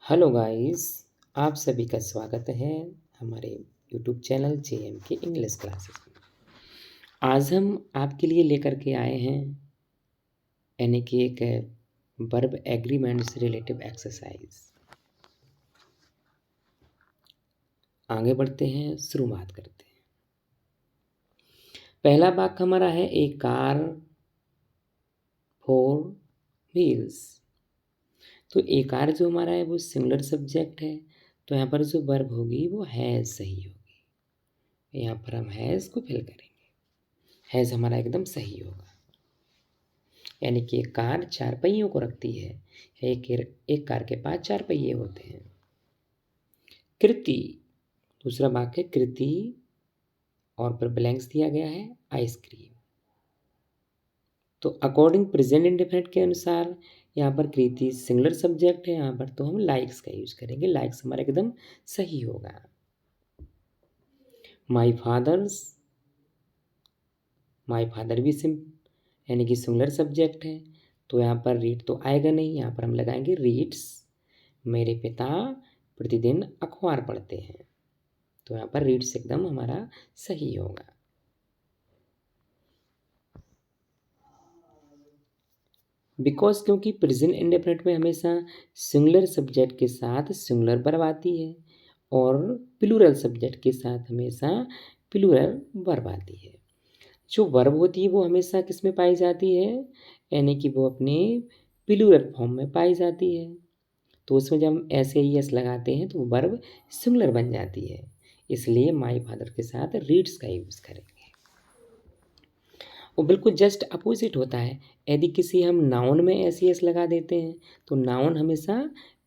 Hello guys, आप सभी का स्वागत है हमारे यूट्यूब चैनल जेएम के इंग्लिश क्लासेस में। आज हम आपके लिए लेकर के आए हैं यानी कि एक वर्ब एग्रीमेंट से रिलेटिव एक्सरसाइज। आगे बढ़ते हैं, शुरुआत करते हैं। पहला वाक्य हमारा है ए कार फोर व्हील्स। तो ए कार जो हमारा है वो सिंगुलर सब्जेक्ट है, तो यहाँ पर जो वर्ब होगी वो हैज़ सही होगी। यहाँ पर हम हैज़ को फिल करेंगे। हैज़ हमारा एकदम सही होगा, यानी कि एक कार चार पहियों को रखती है। एक कार के पास चार पहिए होते हैं। कृति, दूसरा वाक्य कृति और पर ब्लैंक्स दिया गया है आइसक्रीम। तो अकॉर्डिंग प्रेजेंट इंडेफिनिट के अनुसार यहाँ पर कृति सिंगुलर सब्जेक्ट है, यहाँ पर तो हम लाइक्स का यूज करेंगे। लाइक्स हमारा एकदम सही होगा। माई फादर भी यानी कि सिंगुलर सब्जेक्ट है, तो यहाँ पर रीड तो आएगा नहीं, यहाँ पर हम लगाएंगे रीड्स। मेरे पिता प्रतिदिन अखबार पढ़ते हैं, तो यहाँ पर रीड्स एकदम हमारा सही होगा। बिकॉज क्योंकि प्रेजेंट इंडेफिनिट में हमेशा सिंगुलर सब्जेक्ट के साथ सिंगुलर वर्ब आती है और प्लूरल सब्जेक्ट के साथ हमेशा प्लूरल वर्ब आती है। जो वर्ब होती है वो हमेशा किस में पाई जाती है, यानी कि वो अपने प्लूरल फॉर्म में पाई जाती है। तो उसमें जब हम ऐसे ही एस लगाते हैं तो वो वर्ब सिंगुलर बन जाती है। इसलिए माई फादर के साथ रीड्स का यूज़ करेंगे। वो बिल्कुल जस्ट अपोजिट होता है। यदि किसी हम नाउन में ऐसे एस लगा देते हैं तो नाउन हमेशा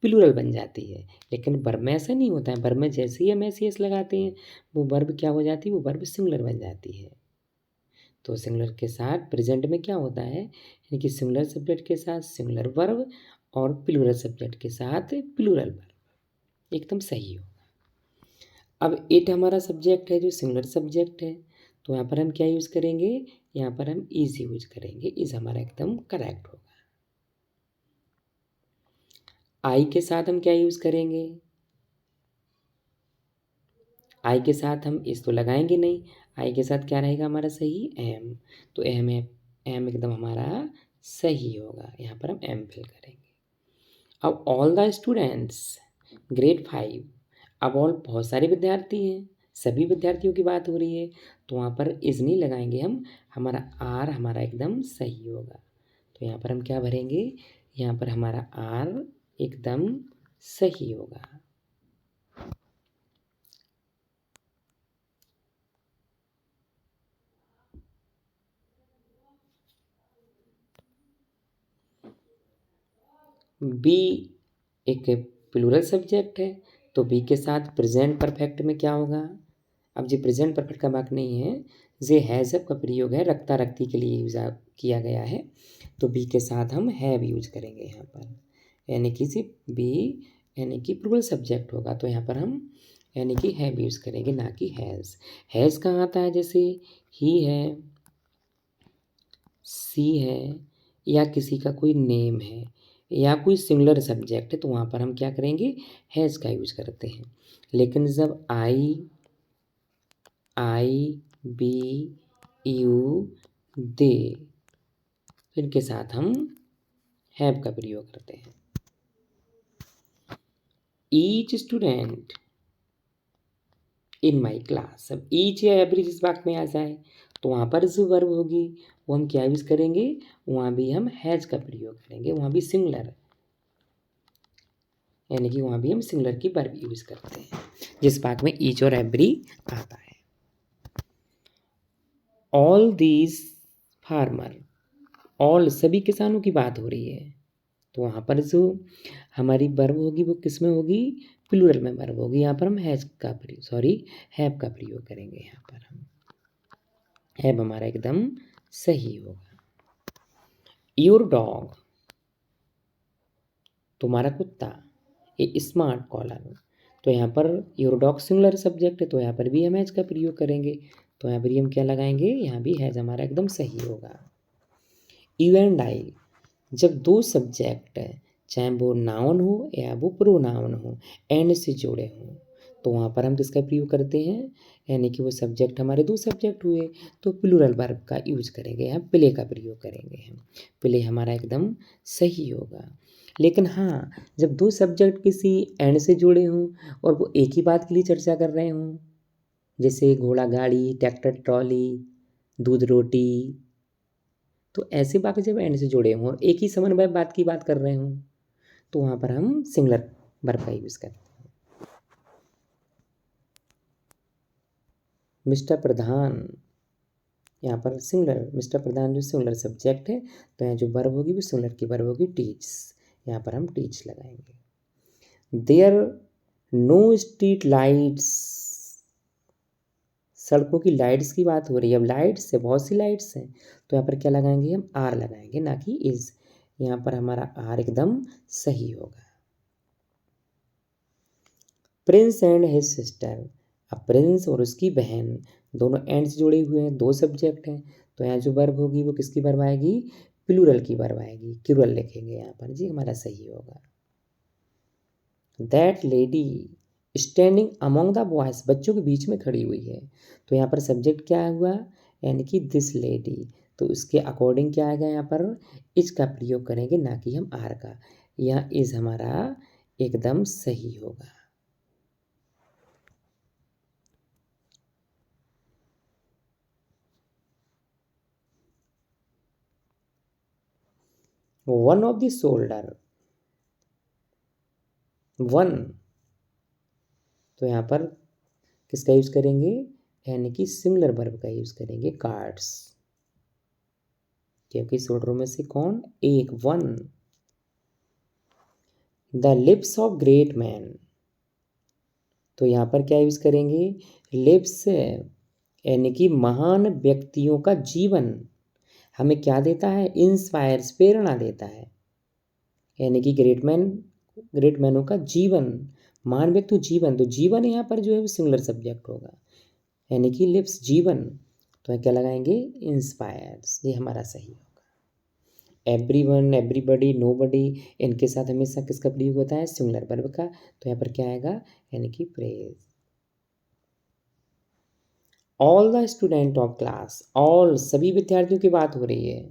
प्लूरल बन जाती है, लेकिन वर्ब में ऐसा नहीं होता है। वर्ब में जैसे ही हम ऐसे एस लगाते हैं वो वर्ब क्या हो जाती है, वो वर्ब सिंगुलर बन जाती है। तो सिंगुलर के साथ प्रेजेंट में क्या होता है, यानी कि सिंगुलर सब्जेक्ट के साथ सिंगुलर वर्ब और प्लूरल सब्जेक्ट के साथ प्लूरल वर्ब, एकदम सही होगा। अब इट हमारा सब्जेक्ट है जो सिंगुलर सब्जेक्ट है, तो यहाँ पर हम क्या यूज़ करेंगे, यहाँ पर हम इज यूज करेंगे। इज हमारा एकदम करेक्ट होगा। आई के साथ हम क्या यूज़ करेंगे, आई के साथ हम इस तो लगाएंगे नहीं। आई के साथ क्या रहेगा हमारा सही, एम। तो एम है, एम एकदम हमारा सही होगा। यहाँ पर हम एम फिल करेंगे। अब ऑल द स्टूडेंट्स ग्रेड 5, अब ऑल बहुत सारे विद्यार्थी हैं, सभी विद्यार्थियों की बात हो रही है, तो वहाँ पर इज नहीं लगाएंगे हम, हमारा आर हमारा एकदम सही होगा। तो यहाँ पर हम क्या भरेंगे, यहाँ पर हमारा आर एकदम सही होगा। बी एक प्लूरल सब्जेक्ट है, तो बी के साथ प्रेजेंट परफेक्ट में क्या होगा। अब जो प्रेजेंट परफेक्ट का वाक्य नहीं है, जे हैज़ का प्रयोग है, रखता रखती के लिए यूज किया गया है, तो बी के साथ हम हैव यूज करेंगे यहाँ पर, यानी कि सिर्फ बी यानी कि प्लूरल सब्जेक्ट होगा, तो यहाँ पर हम यानी कि हैव यूज करेंगे, ना कि हैज़। हैज़ कहाँ आता है, जैसे ही है, सी है, या किसी का कोई नेम है या कोई सिंगुलर सब्जेक्ट है, तो वहाँ पर हम क्या करेंगे, हैज़ का यूज करते हैं। लेकिन जब आई बी यू दे, इनके साथ हम हैव का प्रयोग करते हैं। Each student in my class, अब ईच या एवरी जिस वाक्य में आ जाए तो वहाँ पर जो वर्ब होगी वो हम क्या यूज करेंगे, वहाँ भी हम हैज का प्रयोग करेंगे, वहाँ भी सिंगुलर, यानी कि वहाँ भी हम सिंगुलर की वर्ब यूज करते हैं जिस वाक्य में ईच और एवरी आता है। ऑल दीज फार्मर, ऑल सभी किसानों की बात हो रही है, तो वहाँ पर जो हमारी वर्ब होगी वो किस में होगी, प्लूरल में वर्ब होगी। यहाँ पर हम हैव का प्रयोग करेंगे। यहाँ पर हम हैव हमारा एकदम सही होगा। योर डॉग, तुम्हारा कुत्ता, ये स्मार्ट कॉलर, तो यहाँ per your dog singular subject है, तो यहाँ पर भी हम हैज का प्रयोग करेंगे, तो यहाँ पर हम क्या लगाएंगे, यहाँ भी हैज हमारा एकदम सही होगा। यू एंड आई, जब दो सब्जेक्ट चाहे वो नाउन हो या वो प्रोनाउन हो, एंड से जुड़े हों, तो वहाँ पर हम किसका प्रयोग करते हैं, यानी कि वो सब्जेक्ट हमारे दो सब्जेक्ट हुए तो प्लूरल वर्ब का यूज करेंगे, हम प्ले का प्रयोग करेंगे, हम प्ले हमारा एकदम सही होगा। लेकिन हाँ, जब दो सब्जेक्ट किसी एंड से जुड़े हों और वो एक ही बात के लिए चर्चा कर रहे हों, जैसे घोड़ा गाड़ी, ट्रैक्टर ट्रॉली, दूध रोटी, तो ऐसे वाक्य जब एंड से जुड़े हों और एक ही समन्वय बात की बात कर रहे हों, तो वहाँ पर हम सिंगुलर वर्ब का यूज़ करते हैं। मिस्टर प्रधान, यहाँ पर सिंगुलर, मिस्टर प्रधान जो सिंगुलर सब्जेक्ट है, तो यहाँ जो वर्ब होगी वो सिंगुलर की वर्ब होगी टीच, यहाँ पर हम टीच लगाएंगे। देयर नो स्ट्रीट लाइट्स, सड़कों की लाइट्स की बात हो रही है, अब लाइट्स है, बहुत सी लाइट्स हैं, तो यहाँ पर क्या लगाएंगे, हम आर लगाएंगे, ना कि इज। यहाँ पर हमारा आर एकदम सही होगा। प्रिंस एंड हिज सिस्टर, अब प्रिंस और उसकी बहन दोनों एंड से जुड़े हुए हैं, दो सब्जेक्ट हैं, तो यहाँ जो वर्ब होगी वो किसकी वर्ब आएगी, प्लूरल की वर्ब आएगी, क्यूरल लिखेंगे यहाँ पर जी, हमारा सही होगा। That lady standing among the boys, बच्चों के बीच में खड़ी हुई है, तो यहाँ पर सब्जेक्ट क्या हुआ, यानी कि दिस लेडी, तो उसके अकॉर्डिंग क्या आएगा, यहाँ पर इज का प्रयोग करेंगे, ना कि हम आर का, यहाँ इज हमारा एकदम सही होगा। One of the shoulder, one, तो यहाँ पर किसका यूज करेंगे, यानी कि सिंगुलर वर्ब का यूज करेंगे, कार्ड्स, क्योंकि शोल्डरों में से कौन, एक, one. The lips of great man, तो यहाँ पर क्या यूज करेंगे, लिप्स, यानी कि महान व्यक्तियों का जीवन हमें क्या देता है, इंस्पायर्स, प्रेरणा देता है, यानी कि ग्रेट मैनों का जीवन, महान व्यक्ति जीवन, तो जीवन यहाँ पर जो है वो सिंगुलर सब्जेक्ट होगा, यानी कि लिप्स, जीवन, तो क्या लगाएंगे, इंस्पायर्स, ये हमारा सही होगा। एवरीवन, एवरीबडी, नोबडी, इनके साथ हमेशा किसका प्रयोग होता है, सिंगुलर वर्ब का, तो यहाँ पर क्या आएगा, यानी कि praise. All the student of class, all, सभी विद्यार्थियों की बात हो रही है,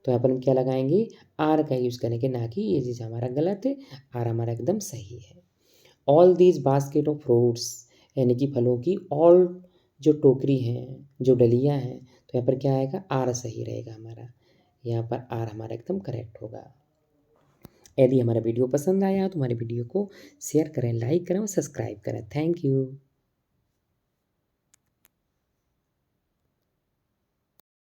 तो यहाँ पर हम क्या लगाएंगे, आर का यूज करेंगे, ना कि ये चीज़ हमारा गलत है, आर हमारा एकदम सही है। All these basket of fruits, यानी कि फलों की, ऑल जो टोकरी हैं, जो डलियाँ हैं, तो यहाँ पर क्या आएगा, आर सही रहेगा हमारा, यहाँ पर आर हमारा एकदम करेक्ट होगा। यदि हमारा वीडियो पसंद आया तो हमारे वीडियो को शेयर करें, लाइक करें और सब्सक्राइब करें। Thank you.